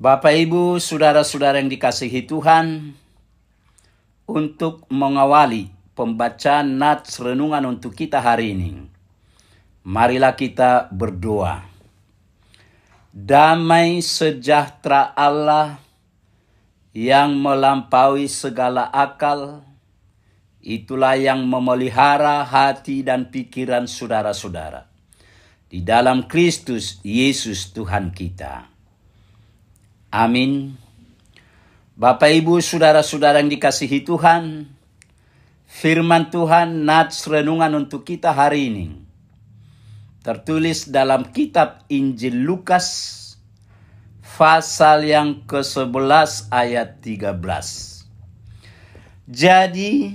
Bapak, Ibu, saudara-saudara yang dikasihi Tuhan, untuk mengawali pembacaan nats renungan untuk kita hari ini, marilah kita berdoa. Damai sejahtera Allah yang melampaui segala akal, itulah yang memelihara hati dan pikiran saudara-saudara di dalam Kristus Yesus Tuhan kita. Amin. Bapak, Ibu, saudara-saudara yang dikasihi Tuhan, firman Tuhan nats renungan untuk kita hari ini tertulis dalam kitab Injil Lukas pasal yang ke-11 ayat 13. Jadi,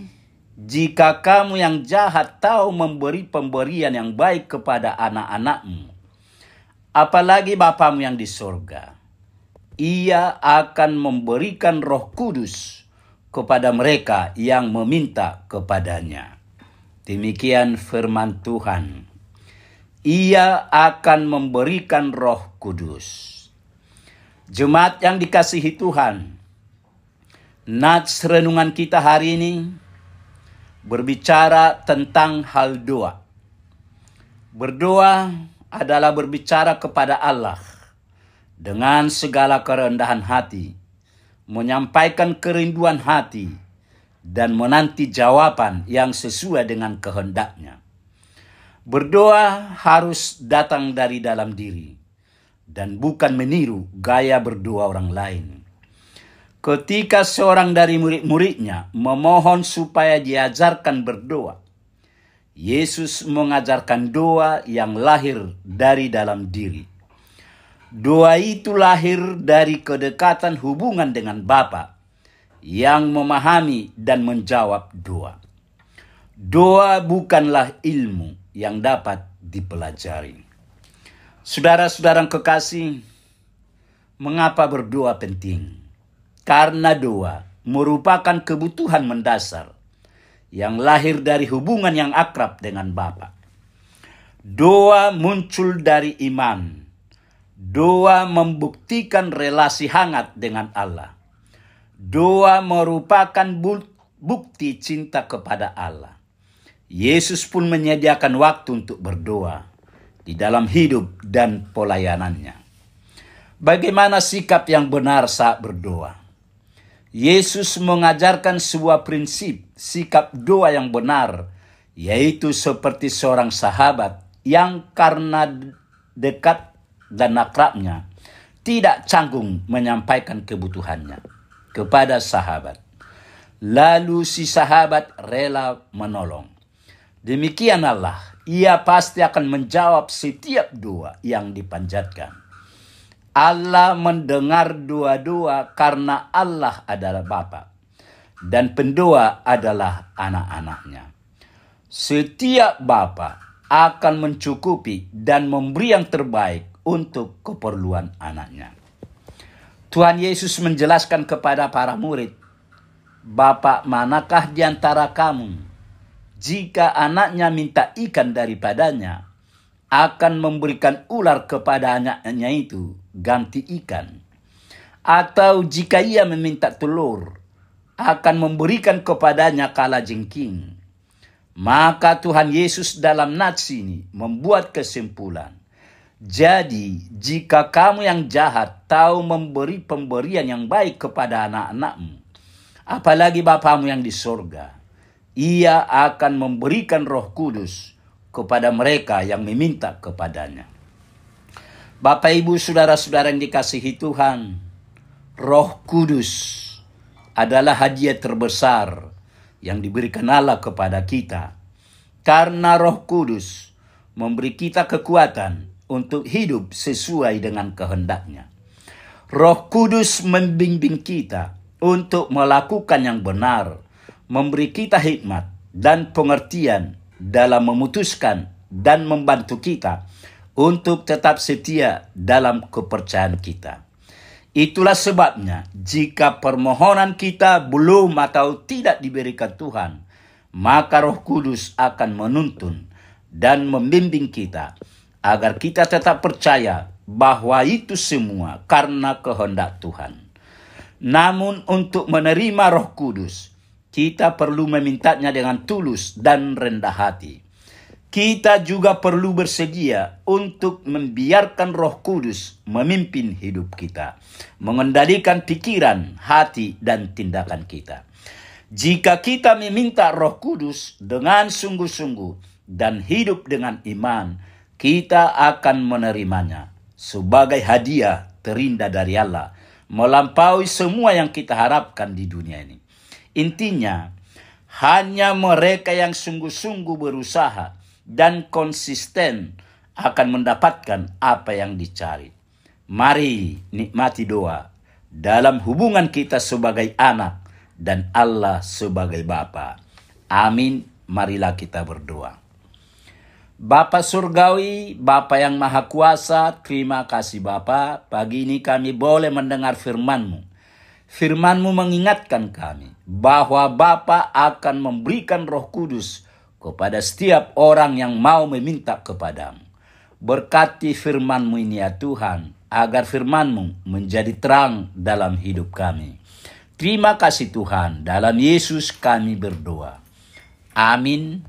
jika kamu yang jahat tahu memberi pemberian yang baik kepada anak-anakmu, apalagi Bapamu yang di surga, Ia akan memberikan Roh Kudus kepada mereka yang meminta kepadanya. Demikian firman Tuhan. Ia akan memberikan Roh Kudus. Jemaat yang dikasihi Tuhan, nats renungan kita hari ini berbicara tentang hal doa. Berdoa adalah berbicara kepada Allah dengan segala kerendahan hati, menyampaikan kerinduan hati, dan menanti jawaban yang sesuai dengan kehendaknya. Berdoa harus datang dari dalam diri dan bukan meniru gaya berdoa orang lain. Ketika seorang dari murid-muridnya memohon supaya diajarkan berdoa, Yesus mengajarkan doa yang lahir dari dalam diri. Doa itu lahir dari kedekatan hubungan dengan Bapa yang memahami dan menjawab doa. Doa bukanlah ilmu yang dapat dipelajari. Saudara-saudara yang kekasih, mengapa berdoa penting? Karena doa merupakan kebutuhan mendasar yang lahir dari hubungan yang akrab dengan Bapa. Doa muncul dari iman. Doa membuktikan relasi hangat dengan Allah. Doa merupakan bukti cinta kepada Allah. Yesus pun menyediakan waktu untuk berdoa di dalam hidup dan pelayanannya. Bagaimana sikap yang benar saat berdoa? Yesus mengajarkan sebuah prinsip sikap doa yang benar, yaitu seperti seorang sahabat yang karena dekat dan akrabnya tidak canggung menyampaikan kebutuhannya kepada sahabat. Lalu si sahabat rela menolong. Demikian Allah, Ia pasti akan menjawab setiap doa yang dipanjatkan. Allah mendengar doa-doa karena Allah adalah Bapa dan pendoa adalah anak-anaknya. Setiap Bapa akan mencukupi dan memberi yang terbaik untuk keperluan anaknya. Tuhan Yesus menjelaskan kepada para murid, "Bapa manakah di antara kamu, jika anaknya minta ikan daripadanya, akan memberikan ular kepada anaknya itu ganti ikan? Atau jika ia meminta telur, akan memberikan kepadanya kalajengking?" Maka Tuhan Yesus dalam nats ini membuat kesimpulan. Jadi, jika kamu yang jahat tahu memberi pemberian yang baik kepada anak-anakmu, apalagi Bapamu yang di surga, Ia akan memberikan Roh Kudus kepada mereka yang meminta kepadanya. Bapak, Ibu, saudara-saudara yang dikasihi Tuhan, Roh Kudus adalah hadiah terbesar yang diberikan Allah kepada kita. Karena Roh Kudus memberi kita kekuatan untuk hidup sesuai dengan kehendaknya. Roh Kudus membimbing kita untuk melakukan yang benar, memberi kita hikmat dan pengertian dalam memutuskan dan membantu kita untuk tetap setia dalam kepercayaan kita. Itulah sebabnya jika permohonan kita belum atau tidak diberikan Tuhan, maka Roh Kudus akan menuntun dan membimbing kita agar kita tetap percaya bahwa itu semua karena kehendak Tuhan. Namun untuk menerima Roh Kudus, kita perlu memintanya dengan tulus dan rendah hati. Kita juga perlu bersedia untuk membiarkan Roh Kudus memimpin hidup kita, mengendalikan pikiran, hati, dan tindakan kita. Jika kita meminta Roh Kudus dengan sungguh-sungguh dan hidup dengan iman, kita akan menerimanya sebagai hadiah terindah dari Allah, melampaui semua yang kita harapkan di dunia ini. Intinya, hanya mereka yang sungguh-sungguh berusaha dan konsisten akan mendapatkan apa yang dicari. Mari nikmati doa dalam hubungan kita sebagai anak dan Allah sebagai Bapa. Amin. Marilah kita berdoa. Bapa Surgawi, Bapa yang Maha Kuasa, terima kasih Bapa. Pagi ini kami boleh mendengar firman-Mu. Firman-Mu mengingatkan kami bahwa Bapa akan memberikan Roh Kudus kepada setiap orang yang mau meminta kepadamu. Berkati firman-Mu ini ya Tuhan, agar firman-Mu menjadi terang dalam hidup kami. Terima kasih Tuhan, dalam Yesus kami berdoa. Amin.